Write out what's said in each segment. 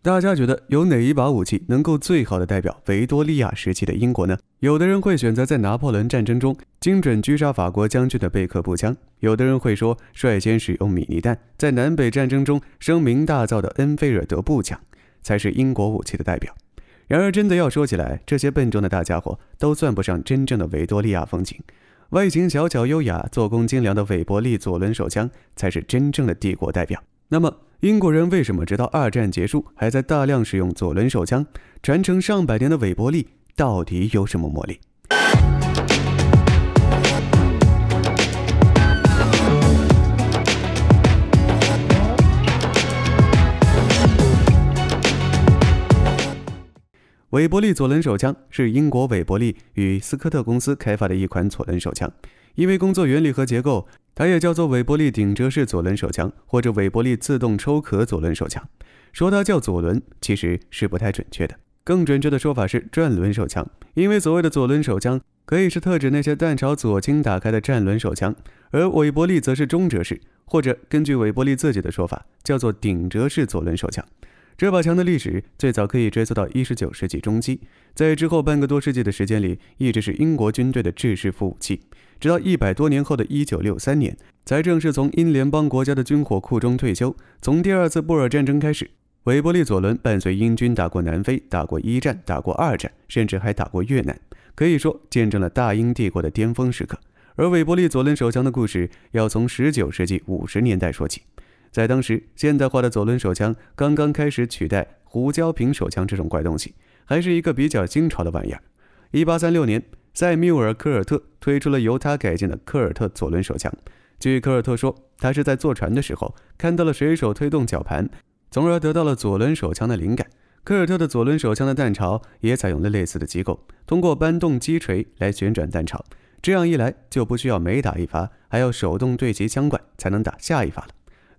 大家觉得有哪一把武器能够最好的代表维多利亚时期的英国呢？有的人会选择在拿破仑战争中精准狙杀法国将军的贝克步枪，有的人会说率先使用米利弹，在南北战争中声名大噪的恩菲尔德步枪才是英国武器的代表。然而真的要说起来，这些笨重的大家伙都算不上真正的维多利亚风情，外形小巧优雅、做工精良的韦伯利左轮手枪才是真正的帝国代表。那么英国人为什么直到二战结束还在大量使用左轮手枪？传承上百年的韦伯利到底有什么魔力？韦伯利左轮手枪是英国韦伯利与斯科特公司开发的一款左轮手枪，因为工作原理和结构，它也叫做韦伯利顶折式左轮手枪或者韦伯利自动抽壳左轮手枪。说它叫左轮其实是不太准确的，更准确的说法是转轮手枪，因为所谓的左轮手枪可以是特指那些弹朝左倾打开的战轮手枪，而韦伯利则是中折式，或者根据韦伯利自己的说法叫做顶折式左轮手枪。这把枪的历史最早可以追溯到19世纪中期，在之后半个多世纪的时间里，一直是英国军队的制式副武器，直到100多年后的1963年，才正式从英联邦国家的军火库中退休。从第二次布尔战争开始，韦伯利左轮伴随英军打过南非，打过一战，打过二战，甚至还打过越南，可以说见证了大英帝国的巅峰时刻。而韦伯利左轮手枪的故事要从19世纪50年代说起。在当时，现代化的左轮手枪刚刚开始取代胡椒瓶手枪这种怪东西，还是一个比较新潮的玩意儿。1836年，塞缪尔·科尔特推出了由他改进的科尔特左轮手枪。据科尔特说，他是在坐船的时候看到了水手推动绞盘，从而得到了左轮手枪的灵感。科尔特的左轮手枪的弹巢也采用了类似的机构，通过扳动击锤来旋转弹巢，这样一来就不需要每打一发还要手动对齐枪管才能打下一发了。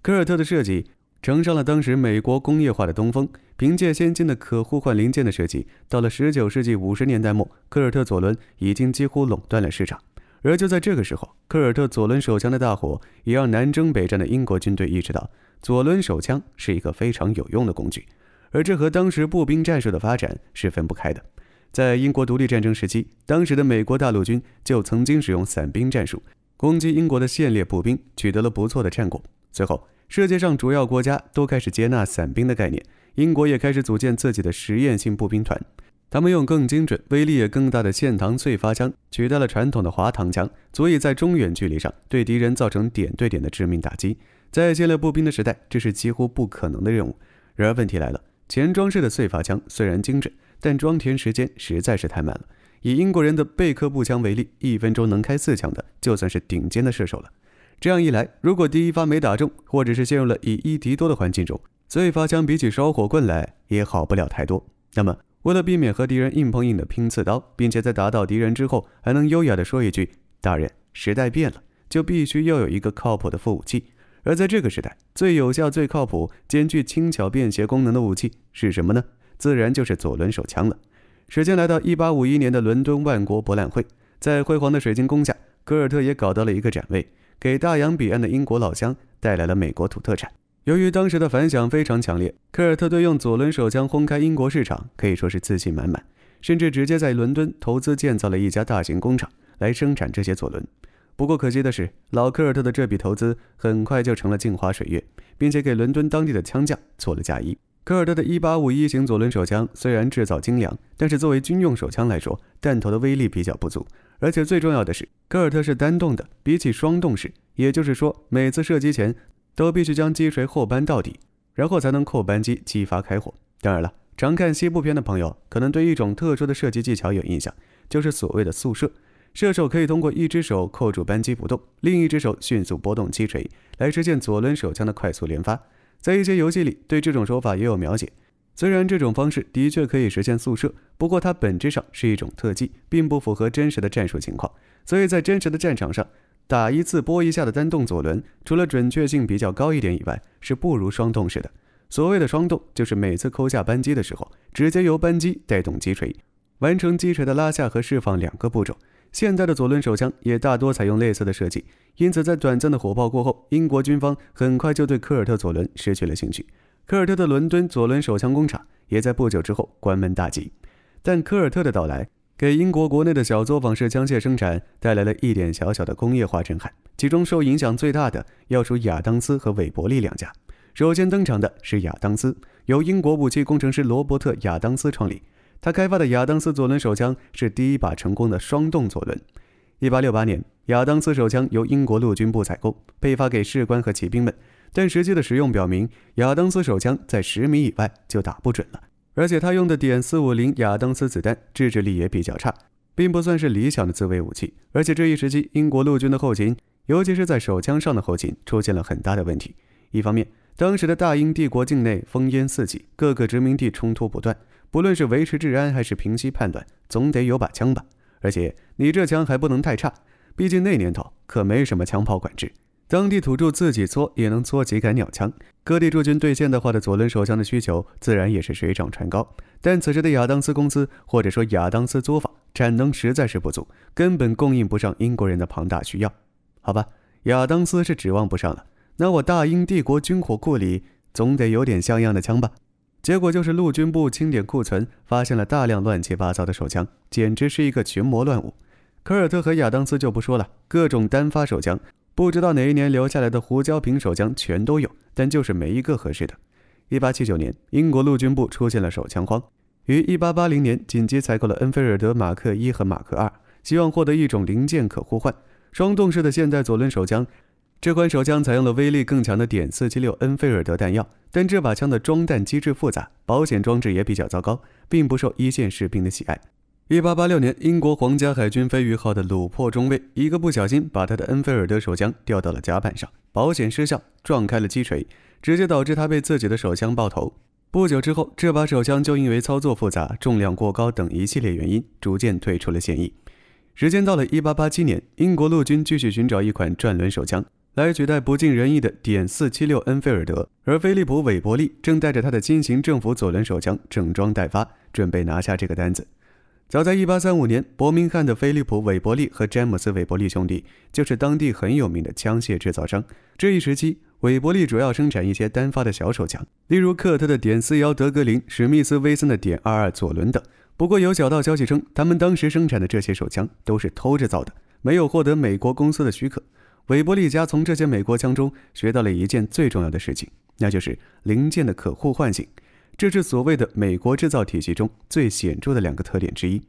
科尔特的设计乘上了当时美国工业化的东风，凭借先进的可互换零件的设计，到了19世纪50年代末，科尔特左轮已经几乎垄断了市场。而就在这个时候，科尔特左轮手枪的大火也让南征北战的英国军队意识到，左轮手枪是一个非常有用的工具，而这和当时步兵战术的发展是分不开的。在英国独立战争时期，当时的美国大陆军就曾经使用伞兵战术攻击英国的线列步兵，取得了不错的战果。随后世界上主要国家都开始接纳伞兵的概念，英国也开始组建自己的实验性步兵团。他们用更精准、威力也更大的线膛碎发枪取代了传统的滑膛枪，足以在中远距离上对敌人造成点对点的致命打击。在线列步兵的时代，这是几乎不可能的任务。然而问题来了，前装式的碎发枪虽然精准，但装填时间实在是太慢了。以英国人的贝克步枪为例，1分钟能开4枪的就算是顶尖的射手了。这样一来，如果第一发没打中，或者是陷入了以一敌多的环境中，碎发枪比起烧火棍来也好不了太多。那么为了避免和敌人硬碰硬的拼刺刀，并且在打倒敌人之后还能优雅地说一句大人时代变了，就必须要有一个靠谱的副武器。而在这个时代，最有效最靠谱兼具轻巧便携功能的武器是什么呢？自然就是左轮手枪了。时间来到1851年的伦敦万国博览会，在辉煌的水晶宫下，科尔特也搞到了一个展位，给大洋彼岸的英国老乡带来了美国土特产。由于当时的反响非常强烈，科尔特对用左轮手枪轰开英国市场可以说是自信满满，甚至直接在伦敦投资建造了一家大型工厂来生产这些左轮。不过可惜的是，老科尔特的这笔投资很快就成了镜花水月，并且给伦敦当地的枪匠做了嫁衣。科尔特的1851型左轮手枪虽然制造精良，但是作为军用手枪来说，弹头的威力比较不足，而且最重要的是，科尔特是单动的，比起双动式，也就是说每次射击前都必须将击锤后扳到底，然后才能扣扳机激发开火。当然了，常看西部片的朋友可能对一种特殊的射击技巧有印象，就是所谓的速射。射手可以通过一只手扣住扳机不动，另一只手迅速拨动击锤，来实现左轮手枪的快速连发。在一些游戏里对这种手法也有描写。虽然这种方式的确可以实现速射，不过它本质上是一种特技，并不符合真实的战术情况。所以在真实的战场上，打一次拨一下的单动左轮，除了准确性比较高一点以外，是不如双动式的。所谓的双动，就是每次扣下扳机的时候，直接由扳机带动击锤，完成击锤的拉下和释放2个步骤。现在的左轮手枪也大多采用类似的设计，因此在短暂的火炮过后，英国军方很快就对科尔特左轮失去了兴趣。科尔特的伦敦左轮手枪工厂也在不久之后关门大吉。但科尔特的到来给英国国内的小作坊式枪械生产带来了一点小小的工业化震撼，其中受影响最大的要数亚当斯和韦伯利两家。首先登场的是亚当斯，由英国武器工程师罗伯特·亚当斯创立。他开发的亚当斯左轮手枪是第一把成功的双动左轮。1868年，亚当斯手枪由英国陆军部采购，配发给士官和骑兵们，但实际的使用表明，亚当斯手枪在10米以外就打不准了，而且他用的点450亚当斯子弹制止力也比较差，并不算是理想的自卫武器。而且这一时期，英国陆军的后勤，尤其是在手枪上的后勤出现了很大的问题。一方面，当时的大英帝国境内烽烟四起，各个殖民地冲突不断，不论是维持治安还是平息叛乱，总得有把枪吧。而且你这枪还不能太差，毕竟那年头可没什么枪炮管制，当地土著自己搓也能搓几杆鸟枪。各地驻军对现代化的左轮手枪的需求自然也是水涨船高，但此时的亚当斯公司或者说亚当斯作坊产能实在是不足，根本供应不上英国人的庞大需要。好吧，亚当斯是指望不上了，那我大英帝国军火库里总得有点像样的枪吧。结果就是陆军部清点库存，发现了大量乱七八糟的手枪，简直是一个群魔乱舞。科尔特和亚当斯就不说了，各种单发手枪，不知道哪一年留下来的胡椒瓶手枪全都有，但就是没一个合适的。1879年，英国陆军部出现了手枪荒，于1880年紧急采购了恩菲尔德马克1和马克2，希望获得一种零件可互换、双动式的现代左轮手枪。这款手枪采用了威力更强的点476恩菲尔德弹药，但这把枪的装弹机制复杂，保险装置也比较糟糕，并不受一线士兵的喜爱。1886年，英国皇家海军飞鱼号的鲁珀中尉一个不小心把他的恩菲尔德手枪掉到了甲板上，保险失效，撞开了击锤，直接导致他被自己的手枪爆头。不久之后，这把手枪就因为操作复杂、重量过高等一系列原因，逐渐退出了现役。时间到了1887年，英国陆军继续寻找一款转轮手枪来取代不尽人意的点476恩菲尔德，而菲利普·韦伯利正带着他的新型政府左轮手枪整装待发，准备拿下这个单子。早在1835年，伯明翰的菲利普·韦伯利和詹姆斯·韦伯利兄弟就是当地很有名的枪械制造商。这一时期，韦伯利主要生产一些单发的小手枪，例如克特的点41德格林、史密斯威森的点22左轮等。不过有小道消息称，他们当时生产的这些手枪都是偷着造的，没有获得美国公司的许可。韦伯利家从这些美国枪中学到了一件最重要的事情，那就是零件的可互换性。这是所谓的美国制造体系中最显著的2个特点之一。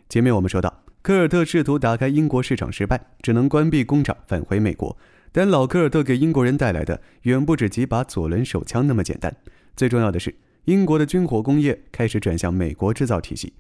前面我们说到，科尔特试图打开英国市场失败，只能关闭工厂返回美国。但老科尔特给英国人带来的远不止几把左轮手枪那么简单。最重要的是，英国的军火工业开始转向美国制造体系。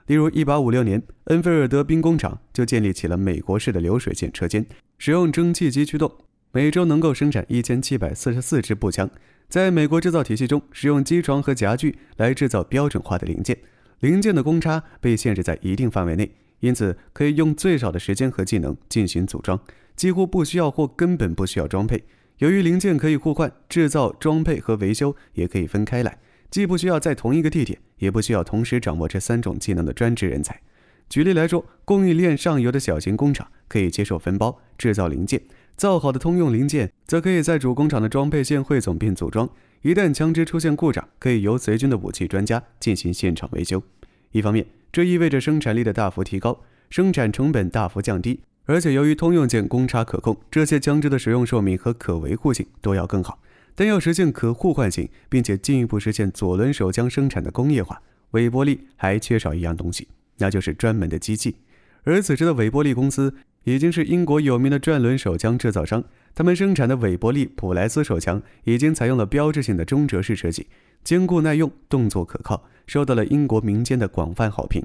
例如1856年，恩菲尔德兵工厂就建立起了美国式的流水线车间，使用蒸汽机驱动，每周能够生产1744支步枪。在美国制造体系中，使用机床和夹具来制造标准化的零件，零件的公差被限制在一定范围内，因此可以用最少的时间和技能进行组装，几乎不需要或根本不需要装配。由于零件可以互换，制造、装配和维修也可以分开来，既不需要在同一个地点，也不需要同时掌握这3种技能的专职人才。举例来说，供应链上游的小型工厂可以接受分包制造零件，造好的通用零件则可以在主工厂的装配线汇总并组装，一旦枪支出现故障，可以由随军的武器专家进行现场维修。一方面，这意味着生产力的大幅提高，生产成本大幅降低，而且由于通用件公差可控，这些枪支的使用寿命和可维护性都要更好。但要实现可互换性，并且进一步实现左轮手枪生产的工业化，韦伯利还缺少一样东西，那就是专门的机器。而此时的韦伯利公司已经是英国有名的转轮手枪制造商，他们生产的韦伯利普莱斯手枪已经采用了标志性的中折式设计，坚固耐用，动作可靠，受到了英国民间的广泛好评。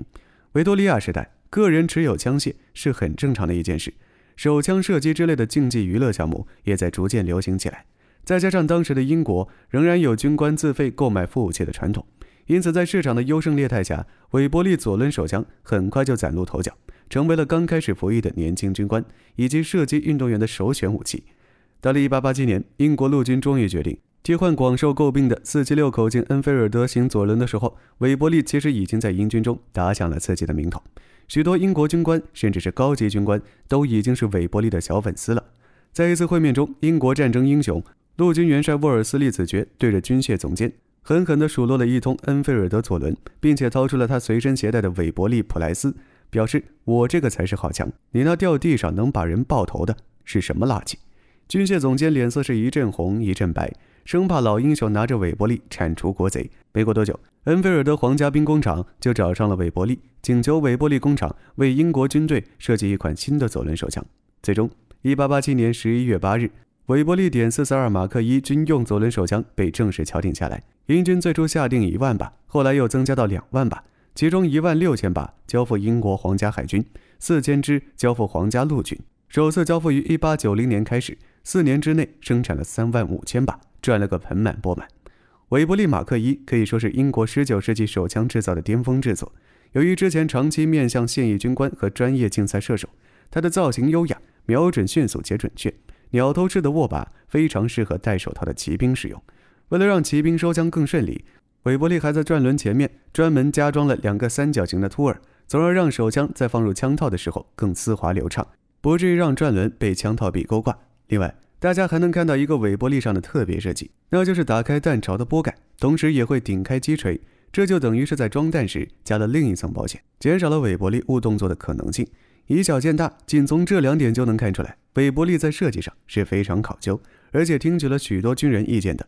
维多利亚时代，个人持有枪械是很正常的一件事，手枪射击之类的竞技娱乐项目也在逐渐流行起来。再加上当时的英国仍然有军官自费购买副武器的传统，因此在市场的优胜劣汰下，韦伯利左轮手枪很快就崭露头角，成为了刚开始服役的年轻军官以及射击运动员的首选武器。到了1887年，英国陆军终于决定替换广受诟病的476口径恩菲尔德型左轮的时候，韦伯利其实已经在英军中打响了自己的名头，许多英国军官甚至是高级军官都已经是韦伯利的小粉丝了。在一次会面中，英国战争英雄陆军元帅沃尔斯利子爵对着军械总监狠狠地数落了一通恩菲尔德左轮，并且掏出了他随身携带的韦伯利普莱斯，表示我这个才是好枪，你那掉地上能把人爆头的是什么垃圾。军械总监脸色是一阵红一阵白，生怕老英雄拿着韦伯利铲除国贼。没过多久，恩菲尔德皇家兵工厂就找上了韦伯利，请求韦伯利工厂为英国军队设计一款新的左轮手枪。最终1887年11月8日，韦伯利点442马克1军用左轮手枪被正式敲定下来。英军最初下定1万把，后来又增加到2万把，其中16000把交付英国皇家海军，4000支交付皇家陆军。首次交付于1890年开始，4年之内生产了35000把，赚了个盆满钵满。韦伯利马克1可以说是英国19世纪手枪制造的巅峰制作。由于之前长期面向现役军官和专业竞赛射手，它的造型优雅，瞄准迅速且准确，鸟头式的握把非常适合戴手套的骑兵使用。为了让骑兵收枪更顺利，韦伯利还在转轮前面专门加装了2个三角形的凸耳，从而让手枪在放入枪套的时候更丝滑流畅，不至于让转轮被枪套壁勾挂。另外，大家还能看到一个韦伯利上的特别设计，那就是打开弹槽的拨盖，同时也会顶开击锤，这就等于是在装弹时加了另一层保险，减少了韦伯利误动作的可能性。以小见大，仅从这2点就能看出来，韦伯利在设计上是非常考究，而且听取了许多军人意见的。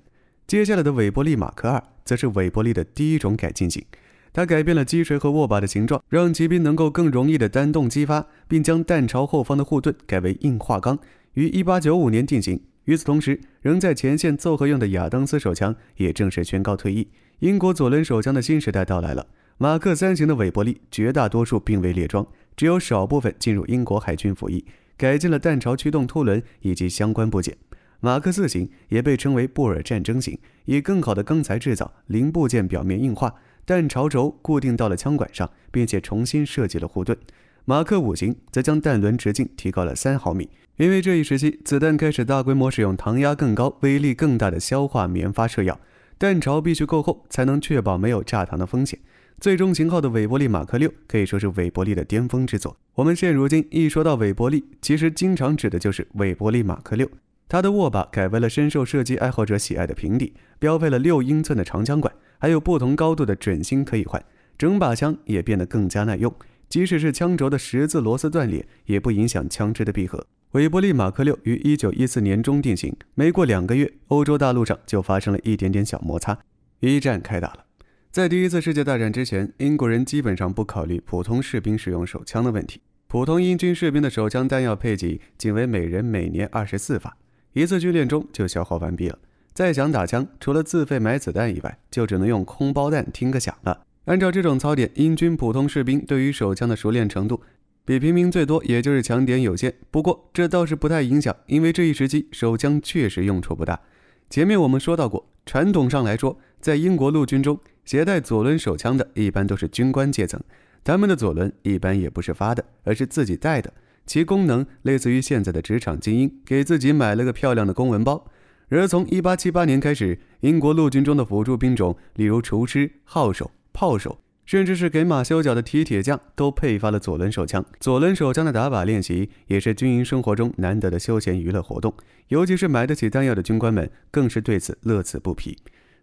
接下来的韦伯利马克2则是韦伯利的第一种改进型，它改变了击锤和握把的形状，让骑兵能够更容易的单动击发，并将弹槽后方的护盾改为硬化钢，于1895年定型。与此同时，仍在前线奏合用的亚当斯手枪也正式宣告退役，英国左轮手枪的新时代到来了。马克3型的韦伯利绝大多数并未列装，只有少部分进入英国海军服役，改进了弹槽驱动凸轮以及相关部件。马克4型也被称为布尔战争型，以更好的钢材制造，零部件表面硬化，弹槽轴固定到了枪管上，并且重新设计了护盾。马克5型则将弹轮直径提高了3毫米，因为这一时期子弹开始大规模使用膛压更高、威力更大的消化棉发射药，弹槽必须够厚，才能确保没有炸膛的风险。最终型号的韦伯利马克6可以说是韦伯利的巅峰之作。我们现如今一说到韦伯利，其实经常指的就是韦伯利马克6。它的握把改为了深受射击爱好者喜爱的平底，标配了6英寸的长枪管，还有不同高度的准心可以换，整把枪也变得更加耐用，即使是枪轴的十字螺丝断裂，也不影响枪支的闭合。韦伯利马克6于1914年中定型，没过2个月，欧洲大陆上就发生了一点点小摩擦，一战开打了。在第一次世界大战之前，英国人基本上不考虑普通士兵使用手枪的问题。普通英军士兵的手枪弹药配给仅为每人每年24发，一次训练中就消耗完毕了。再想打枪，除了自费买子弹以外，就只能用空包弹听个响了。按照这种槽点，英军普通士兵对于手枪的熟练程度比平民最多也就是强点有限。不过这倒是不太影响，因为这一时期手枪确实用处不大。前面我们说到过，传统上来说，在英国陆军中，携带左轮手枪的一般都是军官阶层，他们的左轮一般也不是发的，而是自己带的，其功能类似于现在的职场精英给自己买了个漂亮的公文包。而从1878年开始，英国陆军中的辅助兵种，例如厨师、号手、炮手，甚至是给马修脚的提铁匠，都配发了左轮手枪。左轮手枪的打靶练习也是军营生活中难得的休闲娱乐活动，尤其是买得起弹药的军官们更是对此乐此不疲。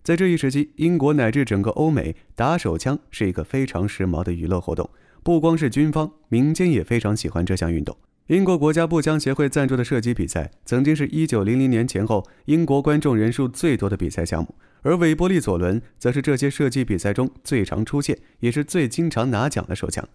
在这一时期，英国乃至整个欧美，打手枪是一个非常时髦的娱乐活动，不光是军方，民间也非常喜欢这项运动。英国国家步枪协会赞助的射击比赛曾经是1900年前后英国观众人数最多的比赛项目，而韦伯利左轮则是这些射击比赛中最常出现也是最经常拿奖的手枪。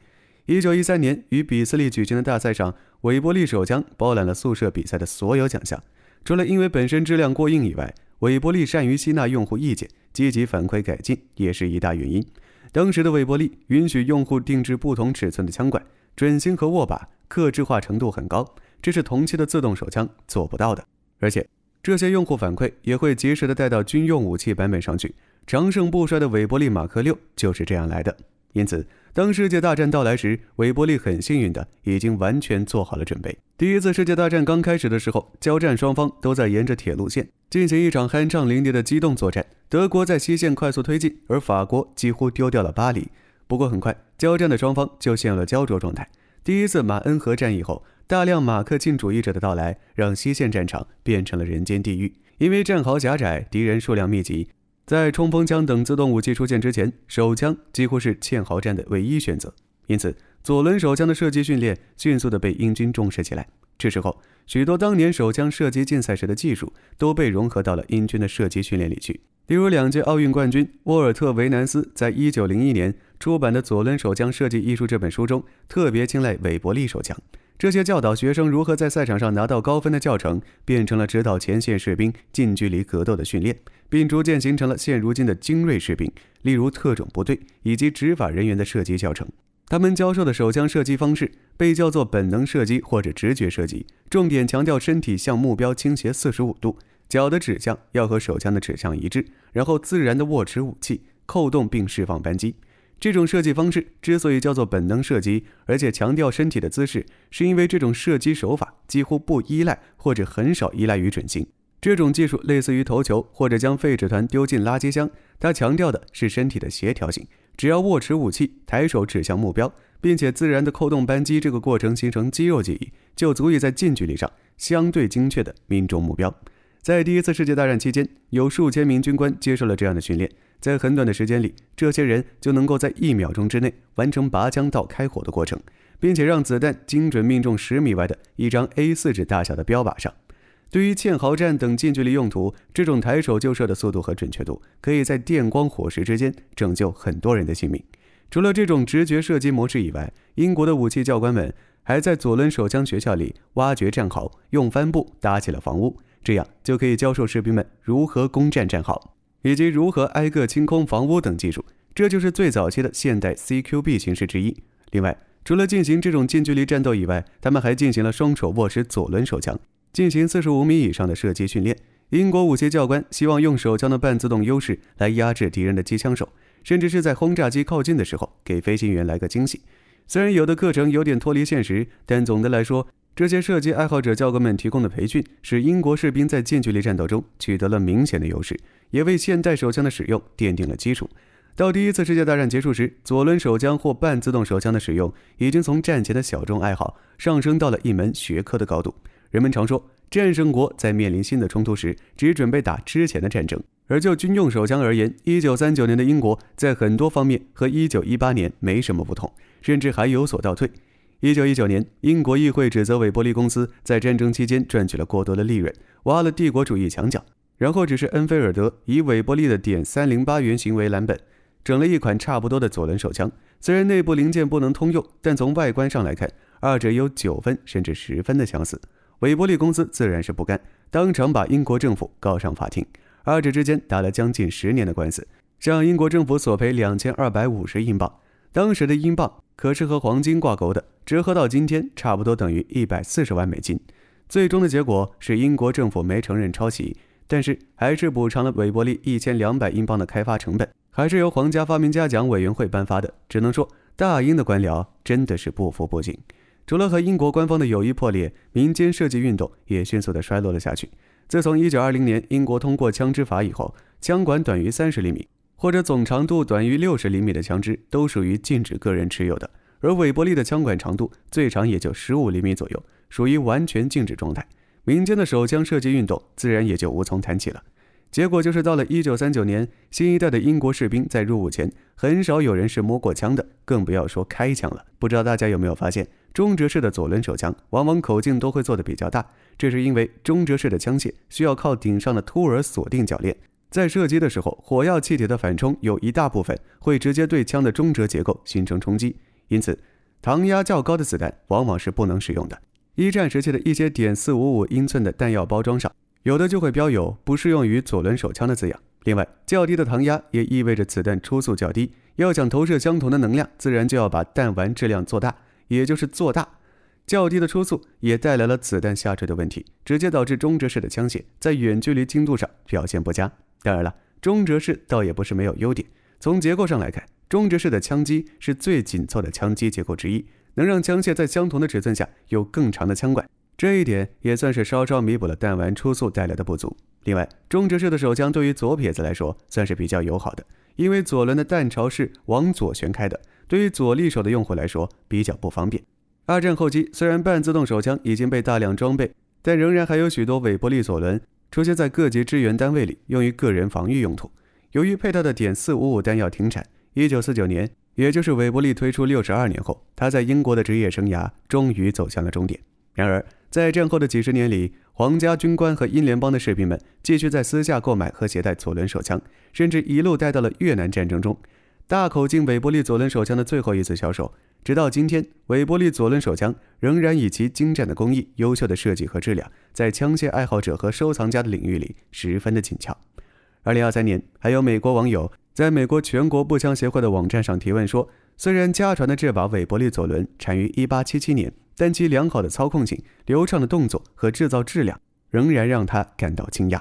1913年于比斯利举行的大赛上，韦伯利手枪包揽了速射比赛的所有奖项。除了因为本身质量过硬以外，韦伯利善于吸纳用户意见，积极反馈改进也是一大原因。当时的韦伯利允许用户定制不同尺寸的枪管，准心和握把客制化程度很高，这是同期的自动手枪做不到的。而且这些用户反馈也会及时的带到军用武器版本上去，长盛不衰的韦伯利马克6就是这样来的。因此当世界大战到来时，韦伯利很幸运的已经完全做好了准备。第一次世界大战刚开始的时候，交战双方都在沿着铁路线进行一场酣畅淋漓的机动作战，德国在西线快速推进，而法国几乎丢掉了巴黎。不过很快交战的双方就陷入了焦灼状态。第一次马恩河战役后，大量马克沁主义者的到来让西线战场变成了人间地狱，因为战壕狭窄，敌人数量密集，在冲锋枪等自动武器出现之前，手枪几乎是堑壕战的唯一选择，因此左轮手枪的射击训练迅速地被英军重视起来。这时候，许多当年手枪射击竞赛时的技术都被融合到了英军的射击训练里去。例如2届奥运冠军沃尔特·维南斯在1901年出版的《左轮手枪设计艺术》这本书中，特别青睐韦伯利手枪。这些教导学生如何在赛场上拿到高分的教程，变成了指导前线士兵近距离格斗的训练，并逐渐形成了现如今的精锐士兵，例如特种部队以及执法人员的射击教程。他们教授的手枪射击方式被叫做本能射击或者直觉射击，重点强调身体向目标倾斜45度，脚的指向要和手枪的指向一致，然后自然地握持武器，扣动并释放扳机。这种射击方式之所以叫做本能射击，而且强调身体的姿势，是因为这种射击手法几乎不依赖或者很少依赖于准心。这种技术类似于投球或者将废纸团丢进垃圾箱，它强调的是身体的协调性。只要握持武器，抬手指向目标，并且自然地扣动扳机，这个过程形成肌肉记忆，就足以在近距离上相对精确地命中目标。在第一次世界大战期间，有数千名军官接受了这样的训练，在很短的时间里，这些人就能够在1秒钟之内完成拔枪到开火的过程，并且让子弹精准命中10米外的一张 A4 纸大小的标靶上。对于堑壕战等近距离用途，这种抬手就射的速度和准确度，可以在电光火石之间拯救很多人的性命。除了这种直觉射击模式以外，英国的武器教官们还在左轮手枪学校里挖掘战壕，用帆布搭起了房屋，这样就可以教授士兵们如何攻占战壕，以及如何挨个清空房屋等技术。这就是最早期的现代 CQB 形式之一。另外，除了进行这种近距离战斗以外，他们还进行了双手握持左轮手枪，进行45米以上的射击训练。英国武器教官希望用手枪的半自动优势来压制敌人的机枪手，甚至是在轰炸机靠近的时候给飞行员来个惊喜。虽然有的课程有点脱离现实，但总的来说，这些射击爱好者教官们提供的培训使英国士兵在近距离战斗中取得了明显的优势，也为现代手枪的使用奠定了基础。到第一次世界大战结束时，左轮手枪或半自动手枪的使用已经从战前的小众爱好上升到了一门学科的高度。人们常说，战胜国在面临新的冲突时只准备打之前的战争，而就军用手枪而言，1939年的英国在很多方面和1918年没什么不同，甚至还有所倒退。1919年，英国议会指责韦伯利公司在战争期间赚取了过多的利润，挖了帝国主义墙角，然后只是恩菲尔德以韦伯利的.308原型为蓝本，整了一款差不多的左轮手枪。虽然内部零件不能通用，但从外观上来看，二者有9分甚至10分的相似。韦伯利公司自然是不甘，当场把英国政府告上法庭，二者之间打了将近10年的官司，向英国政府索赔2250英镑。当时的英镑可是和黄金挂钩的，折合到今天差不多等于140万美金。最终的结果是英国政府没承认抄袭，但是还是补偿了韦伯利1200英镑的开发成本，还是由皇家发明家奖委员会颁发的。只能说大英的官僚真的是不服不行。除了和英国官方的友谊破裂，民间射击运动也迅速地衰落了下去。自从1920年英国通过枪支法以后，枪管短于30厘米或者总长度短于60厘米的枪支都属于禁止个人持有的，而韦伯利的枪管长度最长也就15厘米左右，属于完全禁止状态。民间的手枪射击运动自然也就无从谈起了。结果就是到了1939年，新一代的英国士兵在入伍前，很少有人是摸过枪的，更不要说开枪了。不知道大家有没有发现，中折式的左轮手枪往往口径都会做得比较大，这是因为中折式的枪械需要靠顶上的凸耳锁定铰链，在射击的时候，火药气体的反冲有一大部分会直接对枪的中折结构形成冲击，因此膛压较高的子弹往往是不能使用的。一战时期的一些.455英寸的弹药包装上，有的就会标有不适用于左轮手枪的字样。另外，较低的膛压也意味着子弹初速较低，要想投射相同的能量，自然就要把弹丸质量做大，也就是做大。较低的初速也带来了子弹下坠的问题，直接导致中折式的枪械在远距离精度上表现不佳。当然了，中折式倒也不是没有优点，从结构上来看，中折式的枪机是最紧凑的枪机结构之一，能让枪械在相同的尺寸下有更长的枪管，这一点也算是稍稍弥补了弹丸初速带来的不足。另外，中折式的手枪对于左撇子来说算是比较友好的，因为左轮的弹槽是往左旋开的，对于左利手的用户来说比较不方便。二战后期，虽然半自动手枪已经被大量装备，但仍然还有许多韦伯利左轮出现在各级支援单位里，用于个人防御用途。由于佩特的点455弹药停产，1949年，也就是韦伯利推出62年后，他在英国的职业生涯终于走向了终点。然而，在战后的几十年里，皇家军官和英联邦的士兵们继续在私下购买和携带左轮手枪，甚至一路带到了越南战争中。大口径韦伯利左轮手枪的最后一次销售，直到今天，韦伯利左轮手枪仍然以其精湛的工艺、优秀的设计和质量，在枪械爱好者和收藏家的领域里十分的紧俏。2023年，还有美国网友在美国全国步枪协会的网站上提问说，虽然家传的这把韦伯利左轮产于1877年，但其良好的操控性、流畅的动作和制造质量仍然让他感到惊讶。